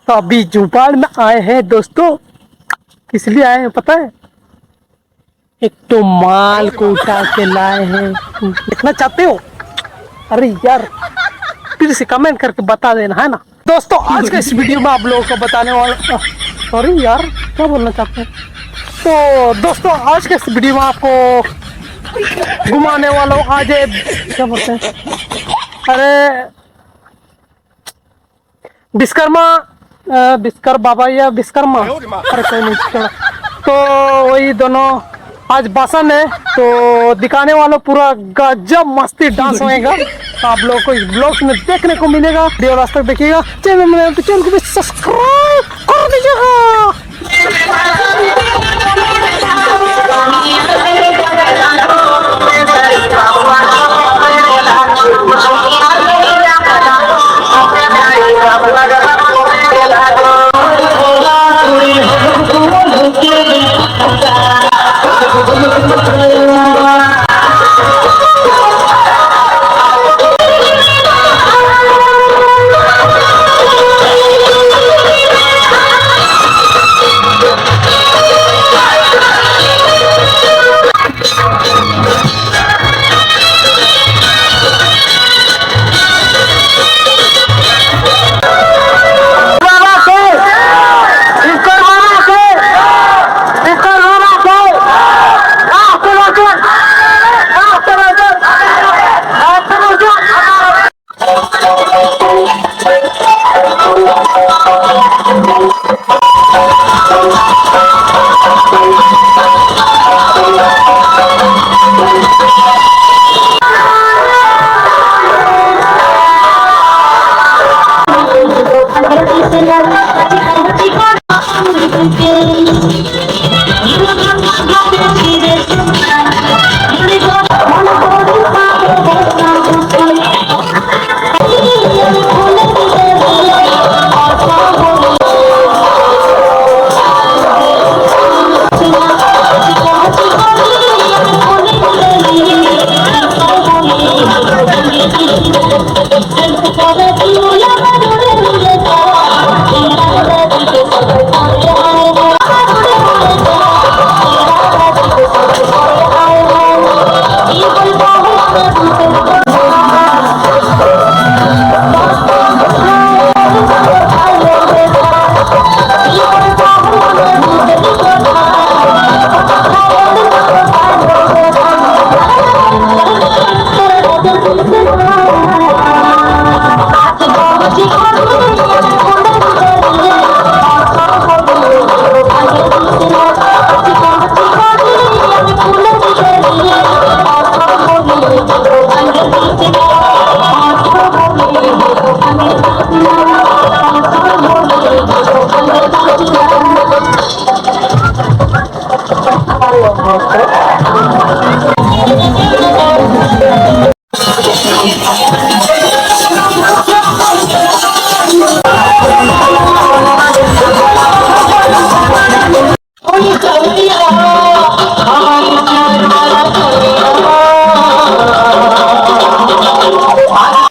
तो अभी जुबाड़ में आए हैं दोस्तों। किस लिए आए हैं पता है? एक तो माल को उठा के लाए हैं। देखना चाहते हो? अरे यार फिर से कमेंट करके बता देना है ना दोस्तों। आज के इस वीडियो में आप लोगों को बताने वाला, सॉरी यार क्या बोलना चाहते हैं, तो दोस्तों आज के इस वीडियो में आपको घुमाने वाला हूँ। आज क्या बोलते हैं, अरे विश्वकर्मा बाबा या विश्वकर्मा, अरे कोई नहीं, तो वही दोनों आज भाषण है तो दिखाने वालों पूरा गजब मस्ती डांस होएगा। आप लोगों को इस ब्लॉग में देखने को मिलेगा। वीडियो लास्ट तक देखिएगा। चैनल को भी सब्सक्राइब कर दीजिएगा।